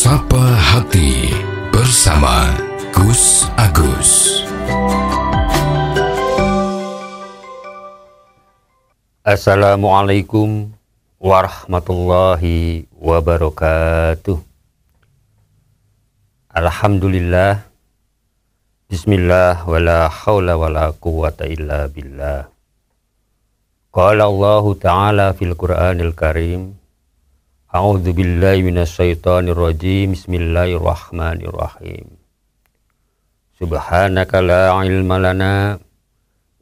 Sapa Hati bersama Gus Agus. Assalamualaikum warahmatullahi wabarakatuh. Alhamdulillah. Bismillah wala haula wala quwwata illa billah. Qala Allah Ta'ala fil Qur'anil Karim. A'udzu billahi minasyaitonir rajim. Bismillahirrahmanirrahim. Subhanaka la ilma lana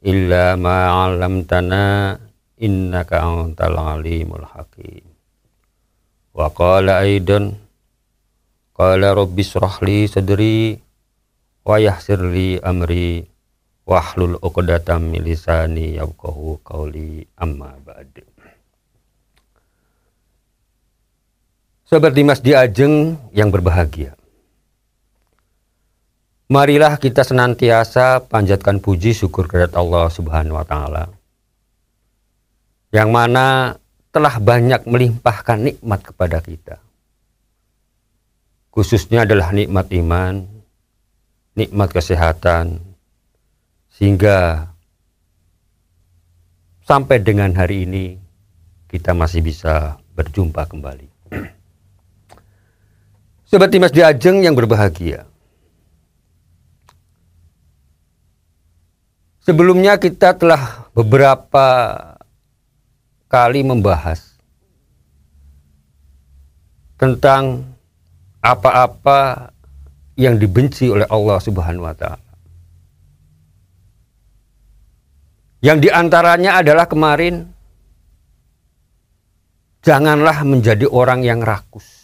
illa ma 'allamtana innaka antal alimul hakim. Wa qala aidan qala rabbi shrah li sadri wa yassir li amri wahlul 'uqdatam min lisani yafqahu qawli, amma ba'd. Sobat Dimas di Ajeng yang berbahagia, marilah kita senantiasa panjatkan puji syukur kehadirat Allah Subhanahu wa Ta'ala, yang mana telah banyak melimpahkan nikmat kepada kita. Khususnya adalah nikmat iman, nikmat kesehatan, sehingga sampai dengan hari ini kita masih bisa berjumpa kembali. Sobat Dimas di Ajeng yang berbahagia, sebelumnya kita telah beberapa kali membahas tentang apa-apa yang dibenci oleh Allah Subhanahu wa Ta'ala. Yang diantaranya adalah kemarin, janganlah menjadi orang yang rakus,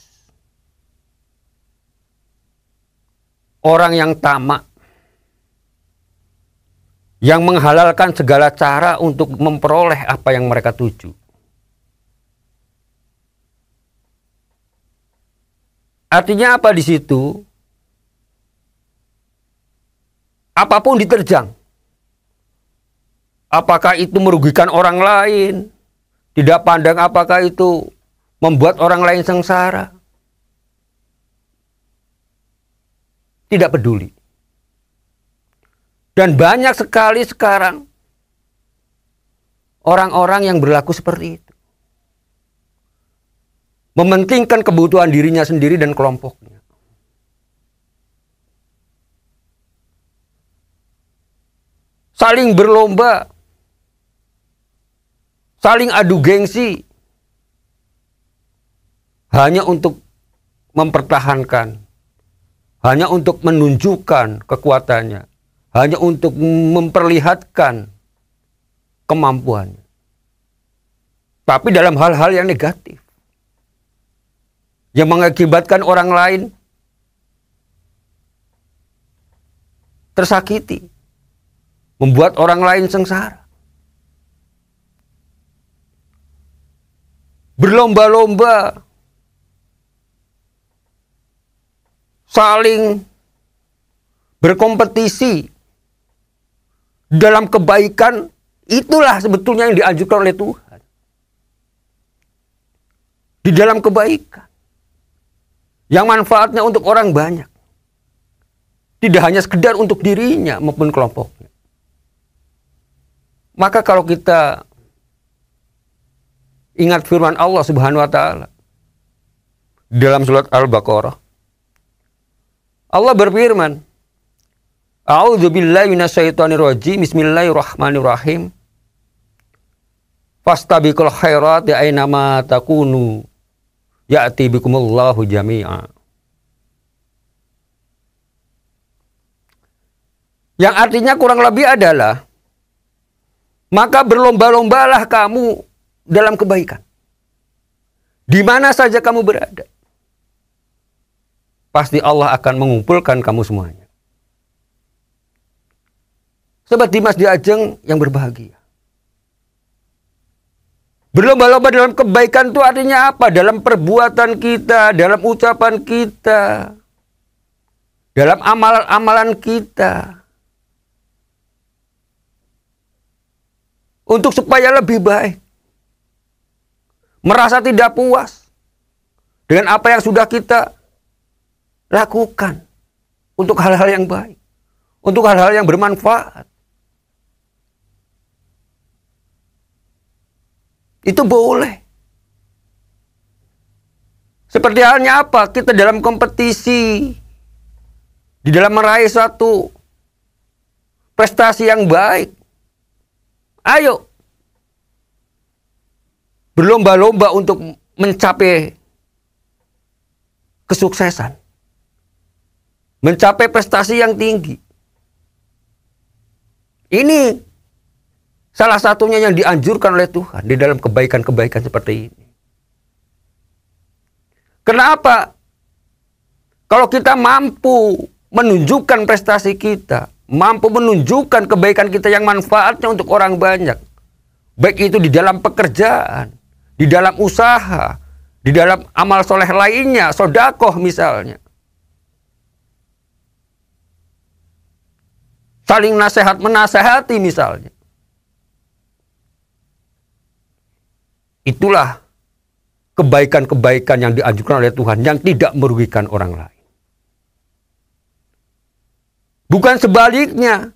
orang yang tamak, yang menghalalkan segala cara untuk memperoleh apa yang mereka tuju. Artinya apa di situ? Apapun diterjang. Apakah itu merugikan orang lain? Tidak pandang apakah itu membuat orang lain sengsara? Tidak peduli. Dan banyak sekali sekarang orang-orang yang berlaku seperti itu. Mementingkan kebutuhan dirinya sendiri dan kelompoknya. Saling berlomba. Saling adu gengsi. Hanya untuk mempertahankan. Hanya untuk menunjukkan kekuatannya. Hanya untuk memperlihatkan kemampuannya. Tapi dalam hal-hal yang negatif, yang mengakibatkan orang lain tersakiti, membuat orang lain sengsara. Berlomba-lomba, saling berkompetisi dalam kebaikan, itulah sebetulnya yang dianjurkan oleh Tuhan. Di dalam kebaikan yang manfaatnya untuk orang banyak, tidak hanya sekedar untuk dirinya maupun kelompoknya. Maka kalau kita ingat firman Allah Subhanahu wa Ta'ala dalam surat Al-Baqarah, Allah berfirman, A'udzu billahi minasyaitonir rajim. Bismillahirrahmanirrahim. Fastabiqul khairati aina ma takunu ya'ti bikumullahu jami'a. Yang artinya kurang lebih adalah, maka berlomba-lombalah kamu dalam kebaikan. Di mana saja kamu berada, pasti Allah akan mengumpulkan kamu semuanya. Sobat Dimas di Ajeng yang berbahagia, berlomba-lomba dalam kebaikan itu artinya apa? Dalam perbuatan kita, dalam ucapan kita, dalam amalan-amalan kita. Untuk supaya lebih baik. Merasa tidak puas dengan apa yang sudah kita lakukan untuk hal-hal yang baik, untuk hal-hal yang bermanfaat. Itu boleh. Seperti halnya apa? Kita dalam kompetisi, di dalam meraih suatu prestasi yang baik. Ayo berlomba-lomba untuk mencapai kesuksesan, mencapai prestasi yang tinggi. Ini salah satunya yang dianjurkan oleh Tuhan di dalam kebaikan-kebaikan seperti ini. Kenapa? Kalau kita mampu menunjukkan prestasi kita, mampu menunjukkan kebaikan kita yang manfaatnya untuk orang banyak, baik itu di dalam pekerjaan, di dalam usaha, di dalam amal soleh lainnya, sodakoh misalnya, saling nasihat menasehati misalnya, itulah kebaikan-kebaikan yang dianjurkan oleh Tuhan yang tidak merugikan orang lain. Bukan sebaliknya,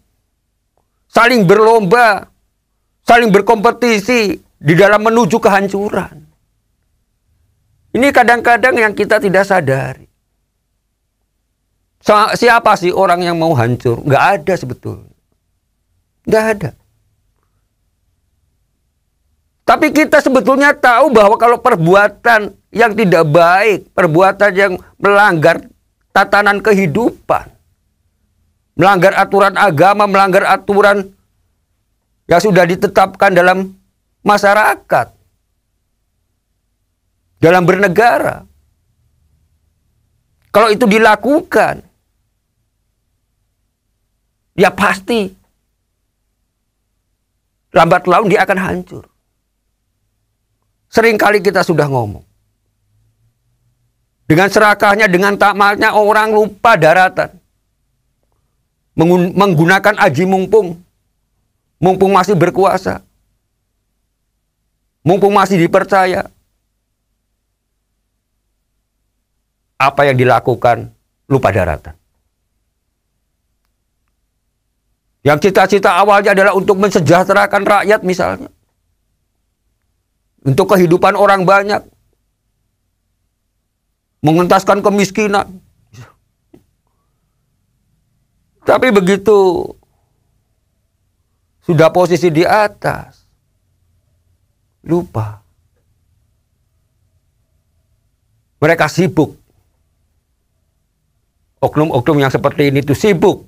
saling berlomba, saling berkompetisi di dalam menuju kehancuran. Ini kadang-kadang yang kita tidak sadari. Siapa sih orang yang mau hancur? Nggak ada sebetulnya. Nggak ada. Tapi kita sebetulnya tahu bahwa kalau perbuatan yang tidak baik, perbuatan yang melanggar tatanan kehidupan, melanggar aturan agama, melanggar aturan yang sudah ditetapkan dalam masyarakat, dalam bernegara, kalau itu dilakukan, ya pasti lambat laun dia akan hancur. Seringkali kita sudah ngomong. Dengan serakahnya, dengan tamaknya orang lupa daratan. Menggunakan aji mumpung. Mumpung masih berkuasa. Mumpung masih dipercaya. Apa yang dilakukan lupa daratan. Yang cita-cita awalnya adalah untuk mensejahterakan rakyat misalnya. Untuk kehidupan orang banyak. Mengentaskan kemiskinan. Tapi begitu sudah posisi di atas, lupa. Mereka sibuk. Oknum-oknum yang seperti ini itu sibuk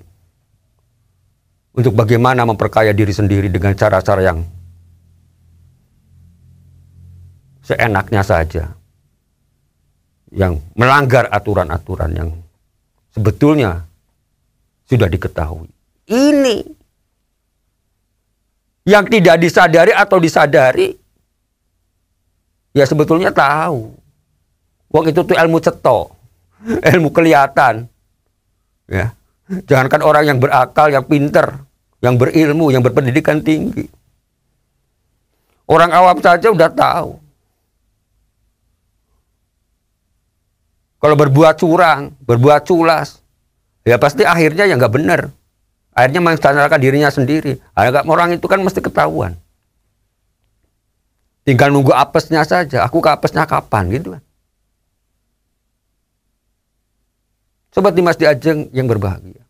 untuk bagaimana memperkaya diri sendiri dengan cara-cara yang seenaknya saja, yang melanggar aturan-aturan yang sebetulnya sudah diketahui. Ini yang tidak disadari atau disadari, ya sebetulnya tahu. Wong itu tuh ilmu cetok, ilmu kelihatan. Ya, jangankan orang yang berakal, yang pinter, yang berilmu, yang berpendidikan tinggi. Orang awam saja udah tahu. Kalau berbuat curang, berbuat culas, ya pasti akhirnya ya nggak benar. Akhirnya menstandarkan dirinya sendiri. Orang itu kan mesti ketahuan. Tinggal nunggu apesnya saja. Aku ke apesnya kapan gitu kan. Sobat Dimas Di Ajeng yang berbahagia.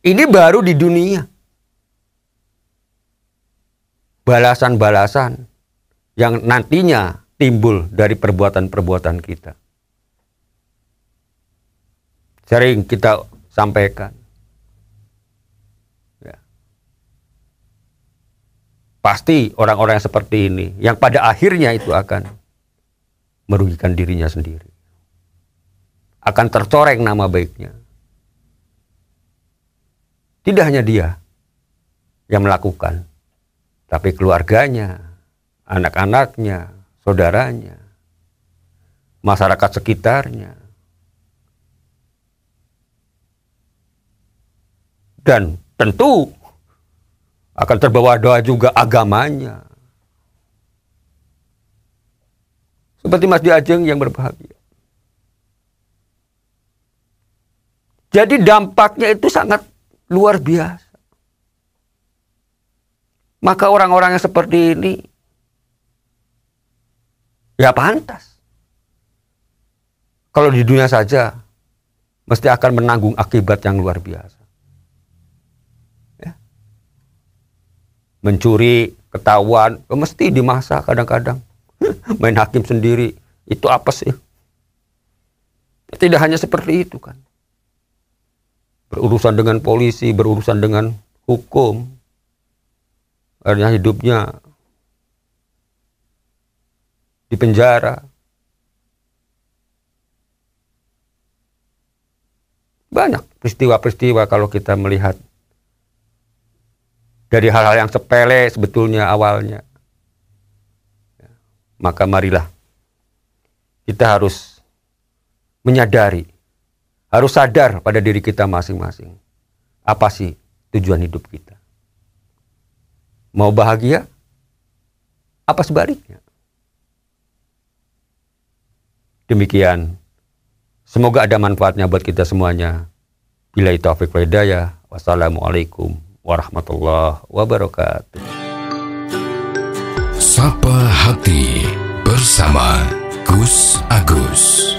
Ini baru di dunia. Balasan-balasan yang nantinya timbul dari perbuatan-perbuatan kita. Sering kita sampaikan. Ya. Pasti orang-orang yang seperti ini, yang pada akhirnya itu akan merugikan dirinya sendiri. Akan tercoreng nama baiknya. Tidak hanya dia yang melakukan, tapi keluarganya, anak-anaknya, saudaranya, masyarakat sekitarnya, dan tentu akan terbawa doa juga agamanya. Seperti Mas Di Ajeng yang berbahagia. Jadi dampaknya itu sangat luar biasa. Maka orang-orang yang seperti ini ya pantas. Kalau di dunia saja mesti akan menanggung akibat yang luar biasa. Ya. Mencuri, ketahuan, mesti dimasa kadang-kadang. Main hakim sendiri, itu apa sih? Tidak hanya seperti itu kan. Berurusan dengan polisi, berurusan dengan hukum. Akhirnya hidupnya di penjara. Banyak peristiwa-peristiwa kalau kita melihat dari hal-hal yang sepele sebetulnya awalnya. Maka marilah kita harus menyadari, harus sadar pada diri kita masing-masing. Apa sih tujuan hidup kita? Mau bahagia? Apa sebaliknya? Demikian. Semoga ada manfaatnya buat kita semuanya. Billahi taufiq wal hidayah. Wassalamualaikum warahmatullahi wabarakatuh. Sapa Hati bersama Gus Agus.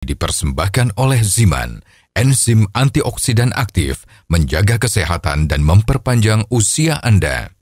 Dipersembahkan oleh Ziman, enzim antioksidan aktif, menjaga kesehatan dan memperpanjang usia Anda.